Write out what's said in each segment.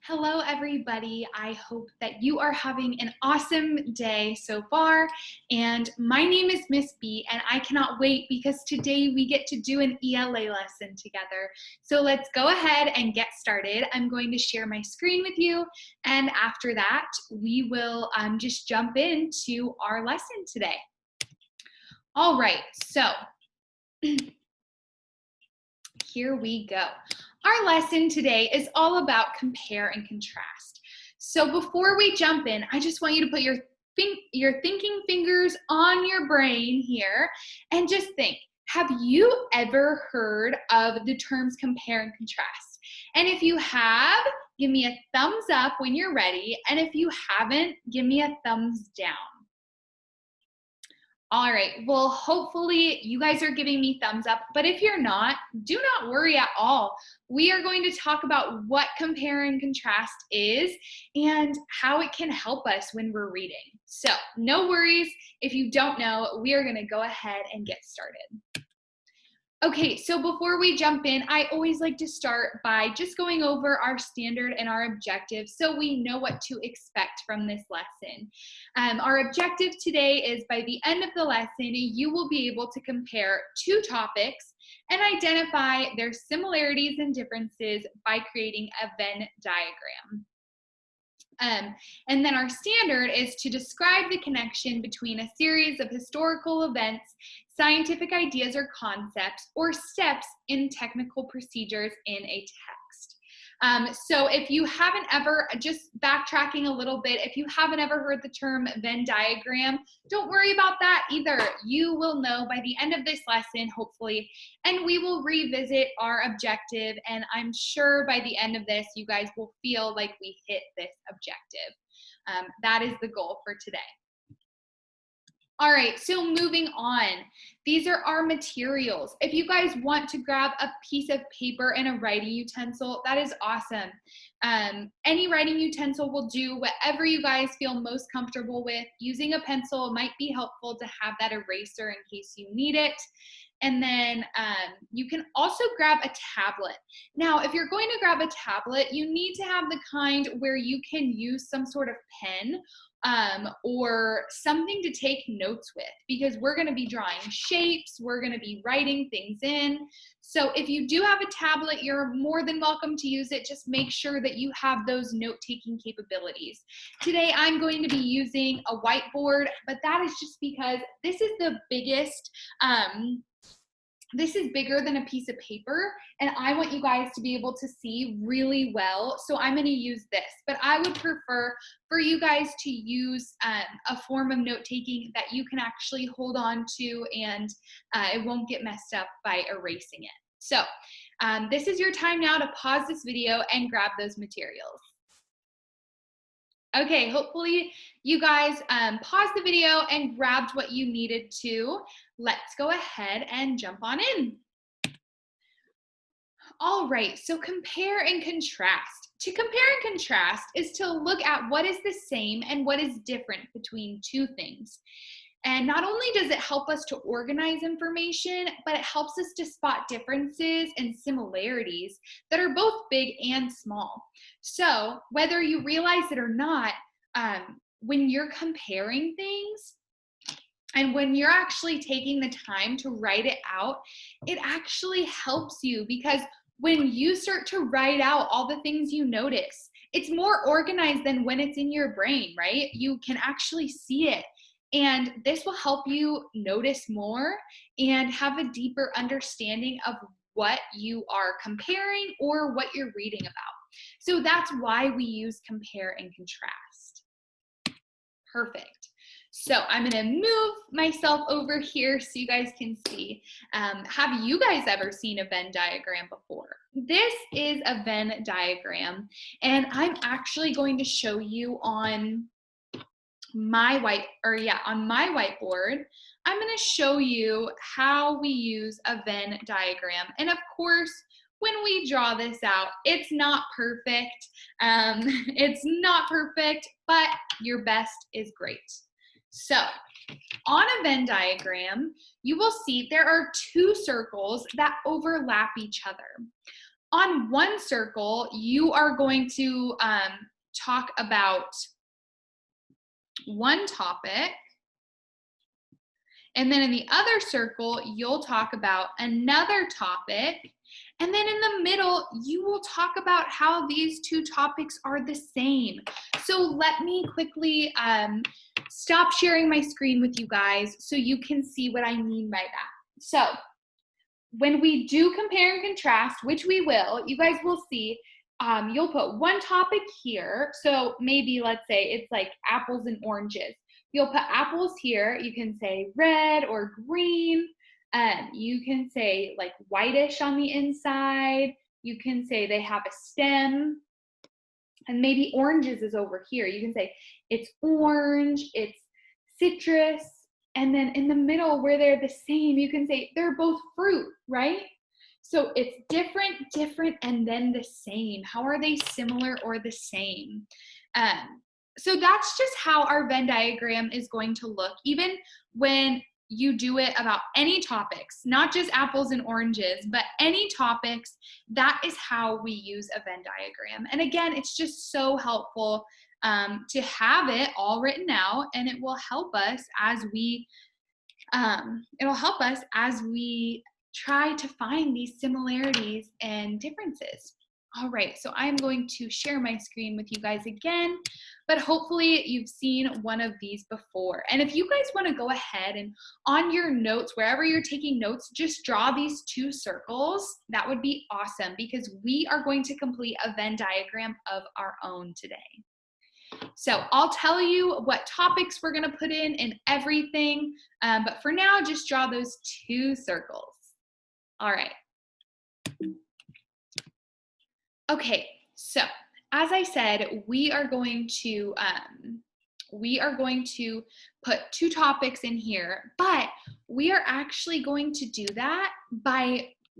Hello, everybody. I hope that you are having an awesome day so far. And my name is Miss B, and I cannot wait because today we get to do an ELA lesson together. So let's go ahead and get started. I'm going to share my screen with you, and after that, we will just jump into our lesson today. All right, so here we go. Our lesson today is all about compare and contrast. So before we jump in, I just want you to put your thinking fingers on your brain here and just think, have you ever heard of the terms compare and contrast? And if you have, give me a thumbs up when you're ready. And if you haven't, give me a thumbs down. All right, well, hopefully you guys are giving me thumbs up, but if you're not, do not worry at all. We are going to talk about what compare and contrast is and how it can help us when we're reading. So no worries, if you don't know, we are gonna go ahead and get started. Okay, so before we jump in, I always like to start by just going over our standard and our objective so we know what to expect from this lesson. Our objective today is by the end of the lesson, you will be able to compare two topics and identify their similarities and differences by creating a Venn diagram. And then our standard is to describe the connection between a series of historical events, scientific ideas or concepts, or steps in technical procedures in a text. So if you haven't ever, just backtracking a little bit, if you haven't ever heard the term Venn diagram, don't worry about that either. You will know by the end of this lesson, hopefully, and we will revisit our objective, and I'm sure by the end of this, you guys will feel like we hit this objective. That is the goal for today. All right, so moving on. These are our materials. If you guys want to grab a piece of paper and a writing utensil, that is awesome. Any writing utensil will do, whatever you guys feel most comfortable with. Using a pencil might be helpful to have that eraser in case you need it. And then you can also grab a tablet. Now, if you're going to grab a tablet, you need to have the kind where you can use some sort of pen or something to take notes with, because we're going to be drawing shapes, we're going to be writing things in. So if you do have a tablet, you're more than welcome to use it. Just make sure that you have those note-taking capabilities. Today I'm going to be using a whiteboard, but that is just because this is the biggest, this is bigger than a piece of paper, and I want you guys to be able to see really well, so I'm going to use this. But I would prefer for you guys to use a form of note-taking that you can actually hold on to, and it won't get messed up by erasing it. So this is your time now to pause this video and grab those materials. Okay, hopefully you guys paused the video and grabbed what you needed to. Let's go ahead and jump on in. All right, so compare and contrast. To compare and contrast is to look at what is the same and what is different between two things. And not only does it help us to organize information, but it helps us to spot differences and similarities that are both big and small. So whether you realize it or not, when you're comparing things, and when you're actually taking the time to write it out, it actually helps you, because when you start to write out all the things you notice, it's more organized than when it's in your brain, right? You can actually see it. And this will help you notice more and have a deeper understanding of what you are comparing or what you're reading about. So that's why we use compare and contrast. Perfect. So I'm gonna move myself over here so you guys can see. Have you guys ever seen a Venn diagram before? This is a Venn diagram, and I'm actually going to show you on my whiteboard. I'm going to show you how we use a Venn diagram. And of course, when we draw this out, it's not perfect. It's not perfect, but your best is great. So on a Venn diagram, you will see there are two circles that overlap each other. on one circle, you are going to talk about one topic. And then in the other circle, you'll talk about another topic. And then in the middle, you will talk about how these two topics are the same. So let me quickly stop sharing my screen with you guys so you can see what I mean by that. So when we do compare and contrast, which we will, you guys will see, you'll put one topic here. So maybe let's say it's like apples and oranges. You'll put apples here. You can say red or green. You can say like whitish on the inside. You can say they have a stem. And maybe oranges is over here. You can say it's orange, it's citrus. And then in the middle where they're the same, you can say they're both fruit, right? So it's different, different, and then the same. How are they similar or the same? So that's just how our Venn diagram is going to look, even when you do it about any topics, not just apples and oranges, but any topics. That is how we use a Venn diagram. And again, it's just so helpful to have it all written out, and it will help us as we try to find these similarities and differences. All right, so I'm going to share my screen with you guys again, but hopefully you've seen one of these before. And if you guys want to go ahead and on your notes, wherever you're taking notes, just draw these two circles. That would be awesome because we are going to complete a Venn diagram of our own today. So I'll tell you what topics we're going to put in and everything, but for now, just draw those two circles. All right. Okay, so as I said, we are going to put two topics in here, but we are actually going to do that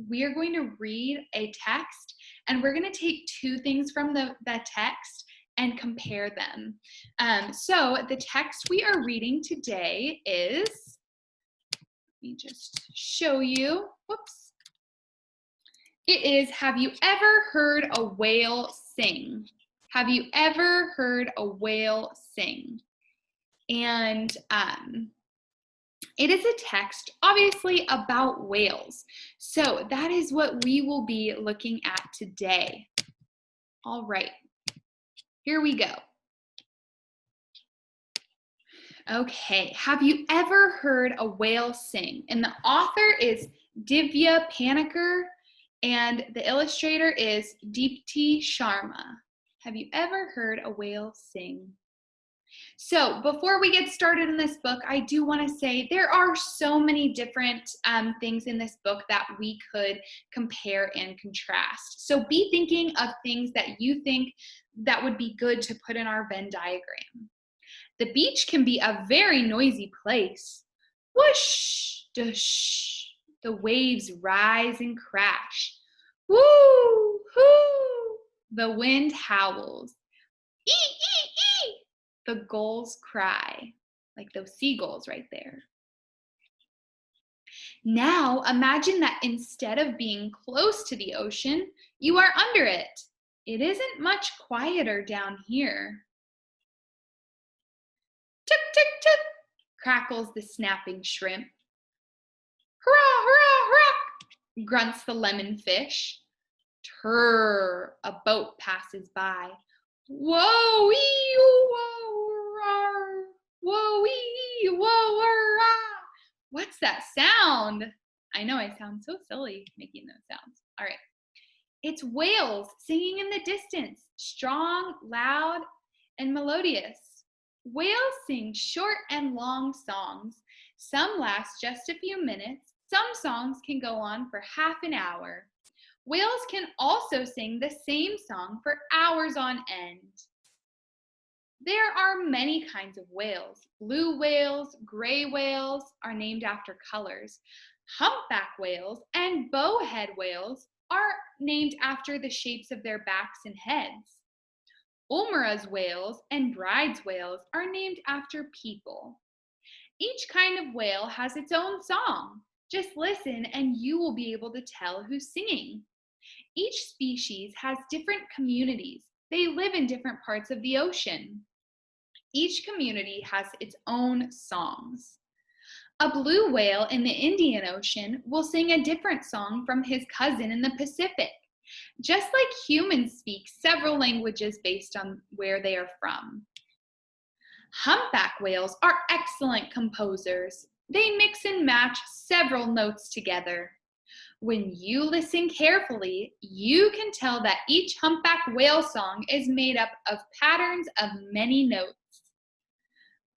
we are going to read a text, and we're going to take two things from the text and compare them. So the text we are reading today is, let me just show you, whoops. It is, have you ever heard a whale sing? Have you ever heard a whale sing? And it is a text, obviously, about whales. So that is what we will be looking at today. All right, here we go. Okay, have you ever heard a whale sing? And the author is Divya Panikkar, and the illustrator is Deepti Sharma. Have you ever heard a whale sing? So before we get started in this book, I do want to say there are so many different things in this book that we could compare and contrast. So be thinking of things that you think that would be good to put in our Venn diagram. The beach can be a very noisy place. Whoosh, dush. The waves rise and crash. Woo, hoo. The wind howls. Ee, ee, ee. The gulls cry, like those seagulls right there. Now imagine that instead of being close to the ocean, you are under it. It isn't much quieter down here. Tuk, tuk, tuk, crackles the snapping shrimp. Hurrah, hurrah, hurrah, grunts the lemon fish. Turr, a boat passes by. Whoa, wee, whoa, rar. Whoa, wee, whoa, rah. What's that sound? I know I sound so silly making those sounds. All right. It's whales singing in the distance, strong, loud, and melodious. Whales sing short and long songs. Some last just a few minutes. Some songs can go on for half an hour. Whales can also sing the same song for hours on end. There are many kinds of whales. Blue whales, gray whales are named after colors. Humpback whales and bowhead whales are named after the shapes of their backs and heads. Ulmara's whales and Bride's whales are named after people. Each kind of whale has its own song. Just listen and you will be able to tell who's singing. Each species has different communities. They live in different parts of the ocean. Each community has its own songs. A blue whale in the Indian Ocean will sing a different song from his cousin in the Pacific, just like humans speak several languages based on where they are from. Humpback whales are excellent composers. They mix and match several notes together. When you listen carefully, you can tell that each humpback whale song is made up of patterns of many notes.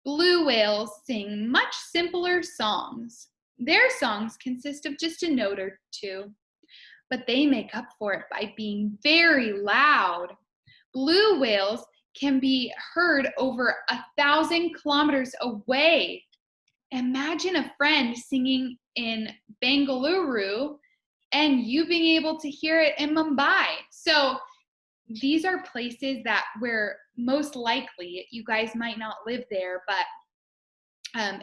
Blue whales sing much simpler songs. Their songs consist of just a note or two, but they make up for it by being very loud. Blue whales can be heard over 1,000 kilometers away. Imagine a friend singing in Bengaluru and you being able to hear it in Mumbai. So these are places that where most likely you guys might not live there, but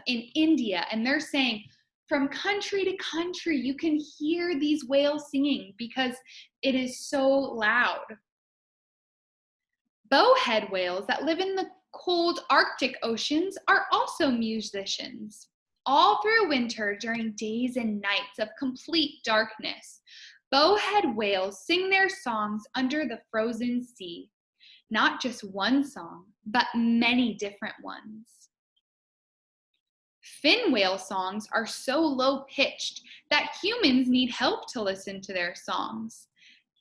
in India, and they're saying from country to country, you can hear these whales singing because it is so loud. Bowhead whales that live in the cold Arctic oceans are also musicians. All through winter, during days and nights of complete darkness, bowhead whales sing their songs under the frozen sea. Not just one song, but many different ones. Fin whale songs are so low-pitched that humans need help to listen to their songs.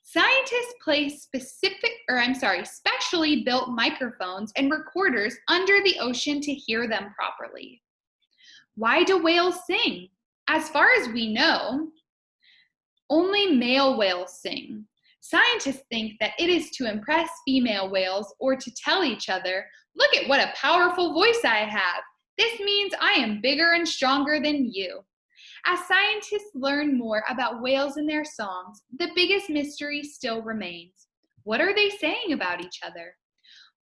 Scientists place specially built microphones and recorders under the ocean to hear them properly. Why do whales sing? As far as we know, only male whales sing. Scientists think that it is to impress female whales or to tell each other, look at what a powerful voice I have. This means I am bigger and stronger than you. As scientists learn more about whales and their songs, the biggest mystery still remains. What are they saying about each other?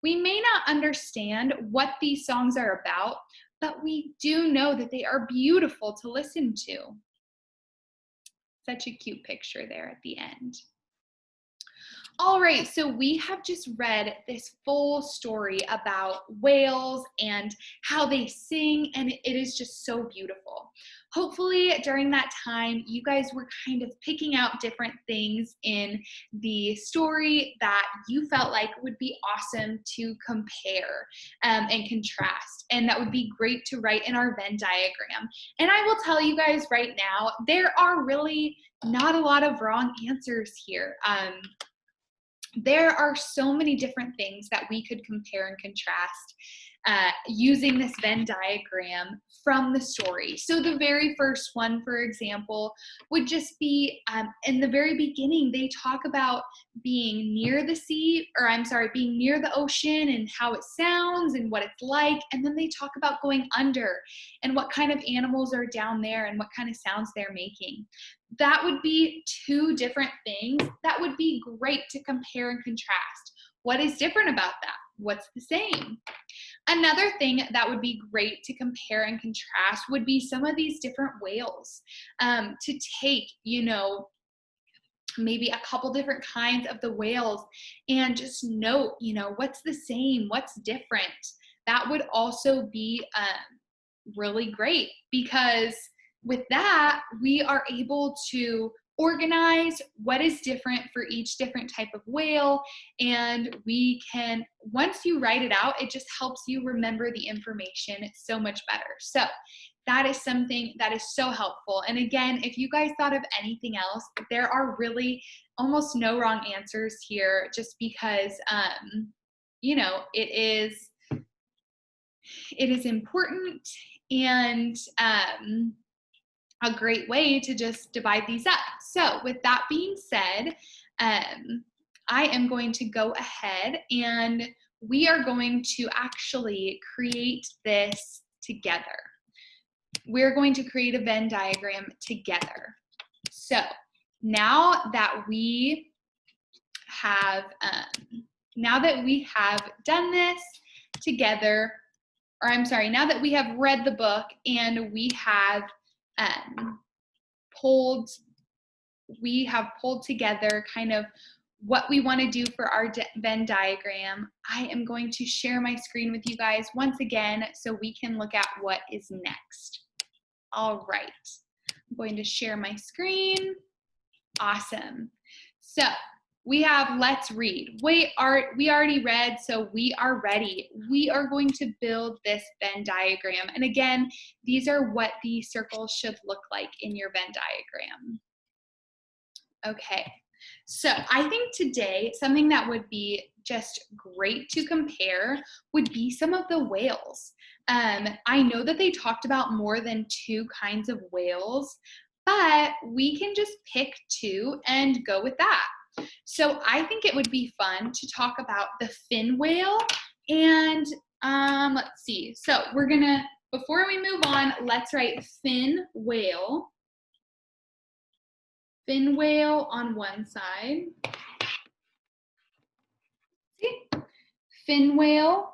We may not understand what these songs are about, but we do know that they are beautiful to listen to. Such a cute picture there at the end. All right, so we have just read this full story about whales and how they sing, and it is just so beautiful. Hopefully during that time, you guys were kind of picking out different things in the story that you felt like would be awesome to compare and contrast, and that would be great to write in our Venn diagram. And I will tell you guys right now, there are really not a lot of wrong answers here. There are so many different things that we could compare and contrast using this Venn diagram from the story. So the very first one, for example, would just be in the very beginning, they talk about being near the sea, being near the ocean and how it sounds and what it's like. And then they talk about going under and what kind of animals are down there and what kind of sounds they're making. That would be two different things that would be great to compare and contrast. What is different about that? What's the same? Another thing that would be great to compare and contrast would be some of these different whales. To take, maybe a couple different kinds of the whales and just note, what's the same, what's different. That would also be really great, because with that, we are able to organize what is different for each different type of whale, and we can, once you write it out, it just helps you remember the information so much better. So that is something that is so helpful. And again, if you guys thought of anything else, there are really almost no wrong answers here, just because it is important, and a great way to just divide these up. So with that being said, I am going to go ahead and we are going to actually create this together. We're going to create a Venn diagram together. So now that we have done this together, now that we have read the book and we have pulled we have pulled together kind of what we want to do for our Venn diagram. I am going to share my screen with you guys once again so we can look at what is next. All right, I'm going to share my screen. Awesome. So we have let's read. We already read, so we are ready. We are going to build this Venn diagram. And again, these are what the circles should look like in your Venn diagram. Okay, so I think today something that would be just great to compare would be some of the whales. I know that they talked about more than 2 kinds of whales, but we can just pick 2 and go with that. So I think it would be fun to talk about the fin whale and let's see. So we're gonna, before we move on, let's write fin whale. Fin whale on one side. See? Fin whale,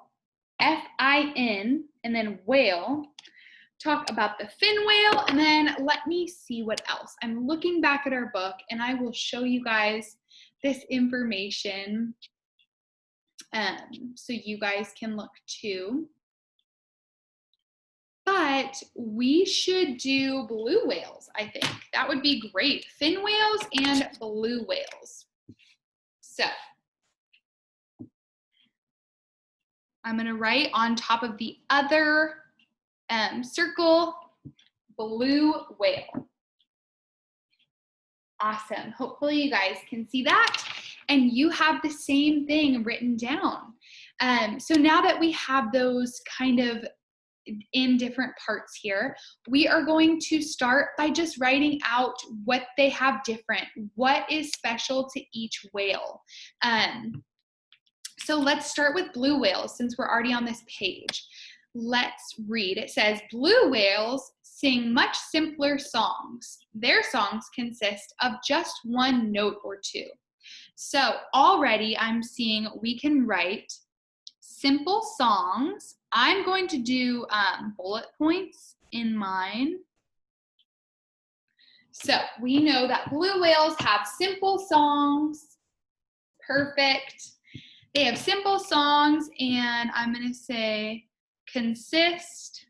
F-I-N, and then whale. Talk about the fin whale, and then let me see what else. I'm looking back at our book, and I will show you guys this information so you guys can look too. But we should do blue whales, I think. That would be great. Fin whales and blue whales. So I'm going to write on top of the other circle, blue whale. Awesome. Hopefully you guys can see that. And you have the same thing written down. So now that we have those kind of in different parts here, we are going to start by just writing out what they have different, what is special to each whale. So let's start with blue whales since we're already on this page. Let's read. It says, blue whales sing much simpler songs. Their songs consist of just 1 note or 2. So already I'm seeing we can write simple songs. I'm going to do bullet points in mine. So we know that blue whales have simple songs. Perfect. They have simple songs, and I'm going to say consist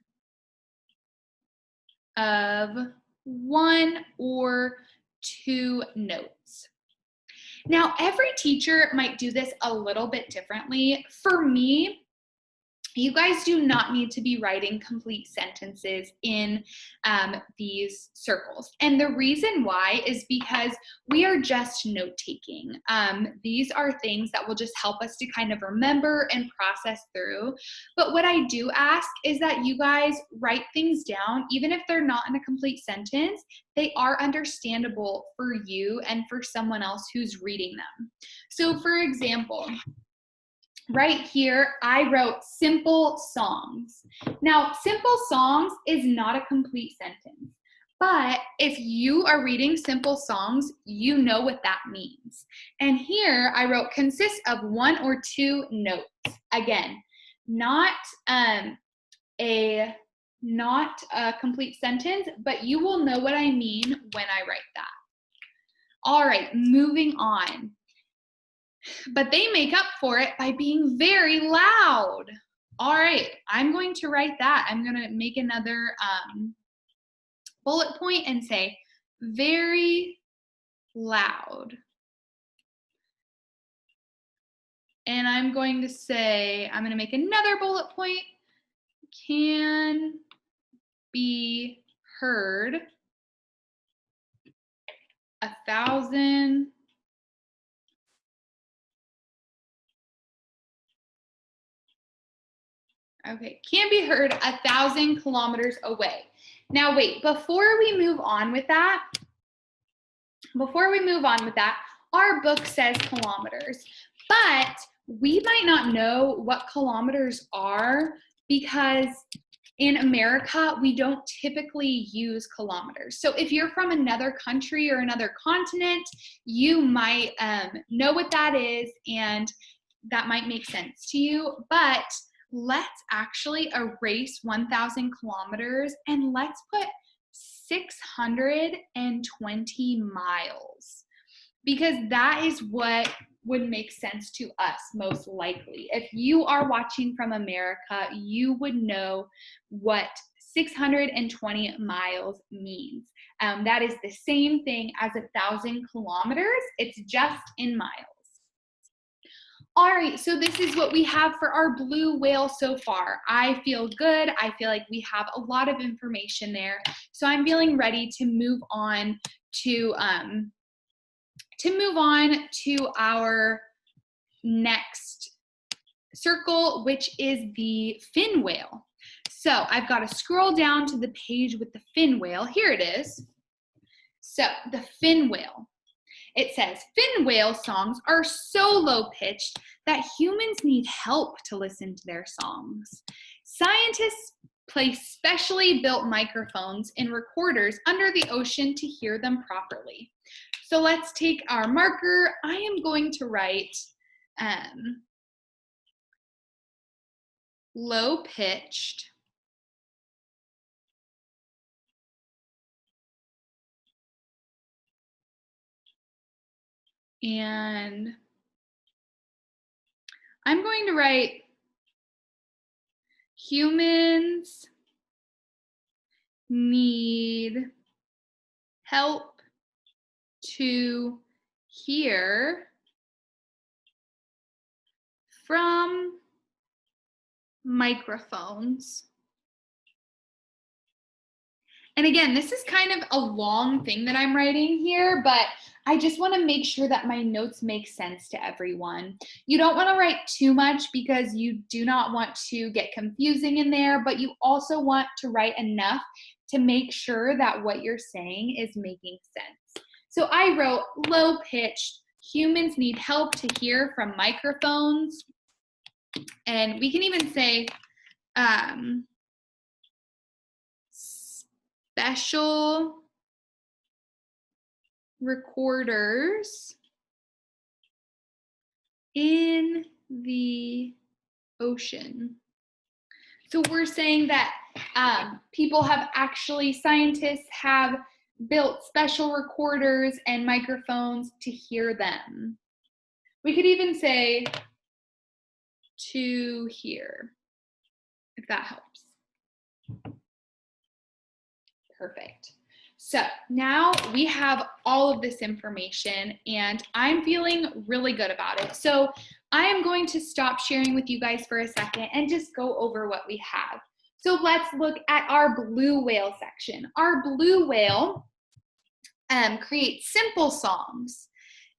of 1 or 2 notes. Now, every teacher might do this a little bit differently. For me, you guys do not need to be writing complete sentences in these circles. And the reason why is because we are just note-taking. These are things that will just help us to kind of remember and process through. But what I do ask is that you guys write things down, even if they're not in a complete sentence, they are understandable for you and for someone else who's reading them. So for example, right here, I wrote simple songs. Now, simple songs is not a complete sentence, but if you are reading simple songs, you know what that means. And here I wrote consists of 1 or 2 notes. Again, not a complete sentence, but you will know what I mean when I write that. All right, moving on. But they make up for it by being very loud. All right, I'm going to write that. I'm going to make another bullet point and say very loud. And I'm going to say, I'm going to make another bullet point, can be heard 1,000 Okay, can be heard 1,000 kilometers away. Now wait, before we move on with that, our book says kilometers, but we might not know what kilometers are because in America, we don't typically use kilometers. So if you're from another country or another continent, you might know what that is, and that might make sense to you, but let's actually erase 1,000 kilometers and let's put 620 miles, because that is what would make sense to us most likely. If you are watching from America, you would know what 620 miles means. That is the same thing as 1,000 kilometers. It's just in miles. All right, so this is what we have for our blue whale so far. I feel good. I feel like we have a lot of information there. So I'm feeling ready to move on to our next circle, which is the fin whale. So I've got to scroll down to the page with the fin whale. Here it is. So the fin whale. It says, fin whale songs are so low-pitched that humans need help to listen to their songs. Scientists place specially built microphones in recorders under the ocean to hear them properly. So let's take our marker. I am going to write low-pitched and I'm going to write humans need help to hear from microphones. And again, this is kind of a long thing that I'm writing here, but I just want to make sure that my notes make sense to everyone. You don't want to write too much because you do not want to get confusing in there, but you also want to write enough to make sure that what you're saying is making sense. So I wrote low pitched, humans need help to hear from microphones. And we can even say special recorders in the ocean. So we're saying that scientists have built special recorders and microphones to hear them. We could even say to hear, if that helps. Perfect. So now we have all of this information and I'm feeling really good about it. So I am going to stop sharing with you guys for a second and just go over what we have. So let's look at our blue whale section. Our blue whale creates simple songs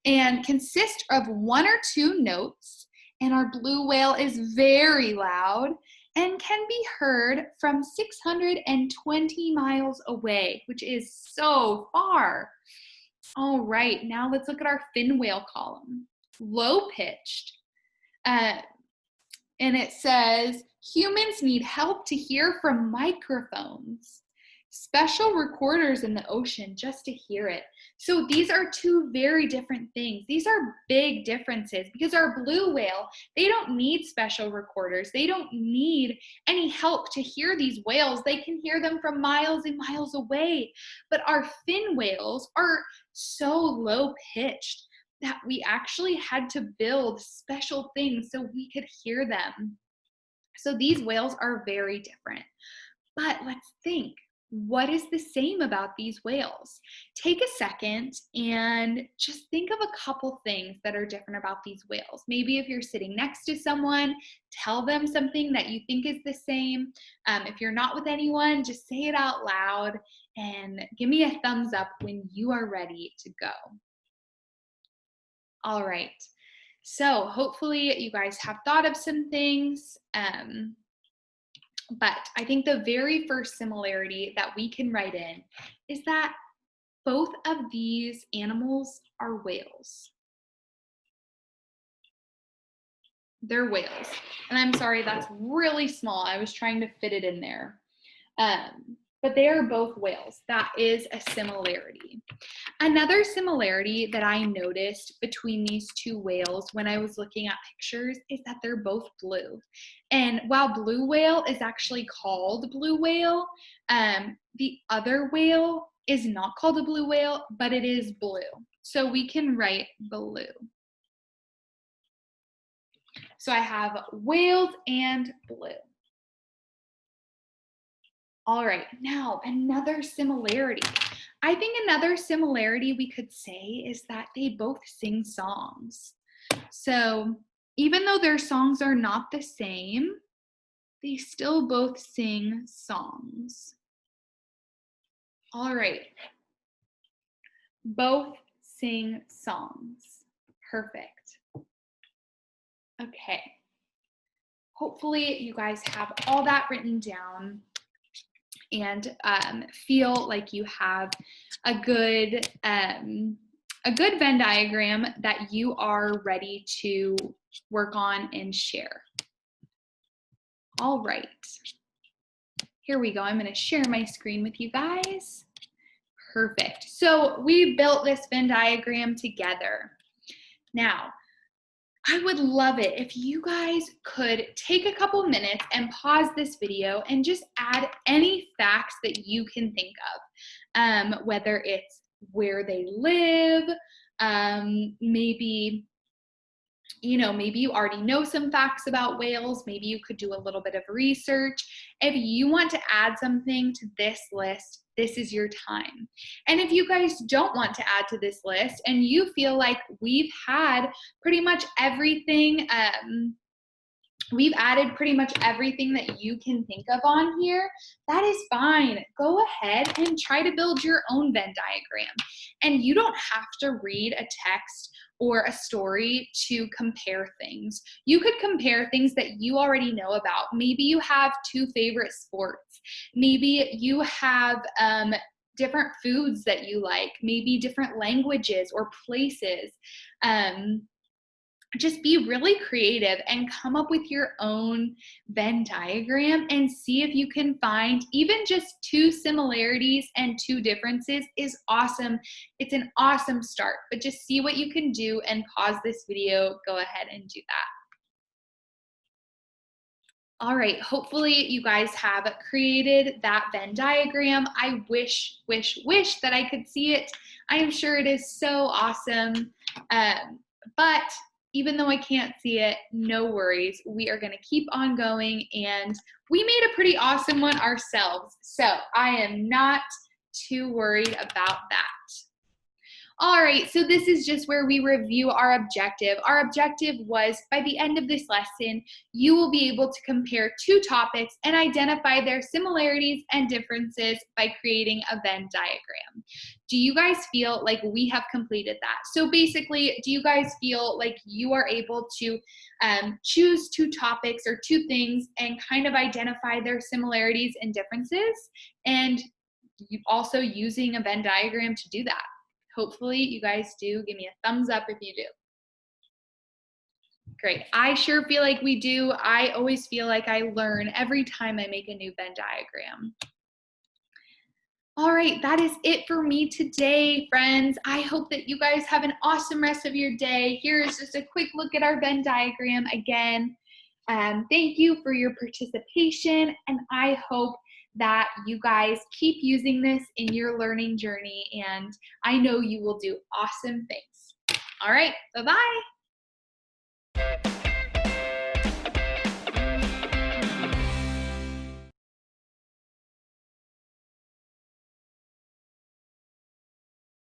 and consist of 1 or 2 notes. And our blue whale is very loud and can be heard from 620 miles away, which is so far. All right, now let's look at our fin whale column. Low pitched. And it says, humans need help to hear from microphones. Special recorders in the ocean just to hear it. So these are 2 very different things. These are big differences because our blue whale, they don't need special recorders. They don't need any help to hear these whales. They can hear them from miles and miles away. But our fin whales are so low pitched that we actually had to build special things so we could hear them. So these whales are very different. But let's think. What is the same about these whales? Take a second and just think of a couple things that are different about these whales. Maybe if you're sitting next to someone, tell them something that you think is the same. If you're not with anyone, just say it out loud and give me a thumbs up when you are ready to go. All right. So hopefully you guys have thought of some things. But I think the very first similarity that we can write in is that both of these animals are whales. They're whales. And I'm sorry, that's really small. I was trying to fit it in there. But but they are both whales. That is a similarity. Another similarity that I noticed between these two whales when I was looking at pictures is that they're both blue. And while blue whale is actually called blue whale, the other whale is not called a blue whale, but it is blue. So we can write blue. So I have whales and blue. All right, now another similarity. I think another similarity we could say is that they both sing songs. So even though their songs are not the same, they still both sing songs. All right, both sing songs. Perfect. Okay, hopefully you guys have all that written down and feel like you have a good Venn diagram that you are ready to work on and share. All right, here we go. I'm going to share my screen with you guys. Perfect. So we built this Venn diagram together. Now, I would love it if you guys could take a couple minutes and pause this video and just add any facts that you can think of, whether it's where they live, maybe you already know some facts about whales. Maybe you could do a little bit of research. If you want to add something to this list, this is your time. And if you guys don't want to add to this list and you feel like we've had pretty much everything, we've added pretty much everything that you can think of on here, that is fine. Go ahead and try to build your own Venn diagram. And you don't have to read a text or a story to compare things. You could compare things that you already know about. Maybe you have two favorite sports. Maybe you have different foods that you like, maybe different languages or places. Just be really creative and come up with your own Venn diagram and see if you can find even just two similarities and two differences is awesome. It's an awesome start, but just see what you can do and pause this video. Go ahead and do that. All right, hopefully you guys have created that Venn diagram. I wish that I could see it. I am sure it is so awesome, but even though I can't see it, no worries. We are gonna keep on going and we made a pretty awesome one ourselves. So I am not too worried about that. All right, so this is just where we review our objective. Our objective was by the end of this lesson, you will be able to compare two topics and identify their similarities and differences by creating a Venn diagram. Do you guys feel like we have completed that? So basically, do you guys feel like you are able to choose two topics or two things and kind of identify their similarities and differences, and also using a Venn diagram to do that? Hopefully you guys do. Give me a thumbs up if you do. Great. I sure feel like we do. I always feel like I learn every time I make a new Venn diagram. All right, that is it for me today, friends. I hope that you guys have an awesome rest of your day. Here is just a quick look at our Venn diagram again. Thank you for your participation, and I hope that you guys keep using this in your learning journey, and I know you will do awesome things. All right, bye-bye.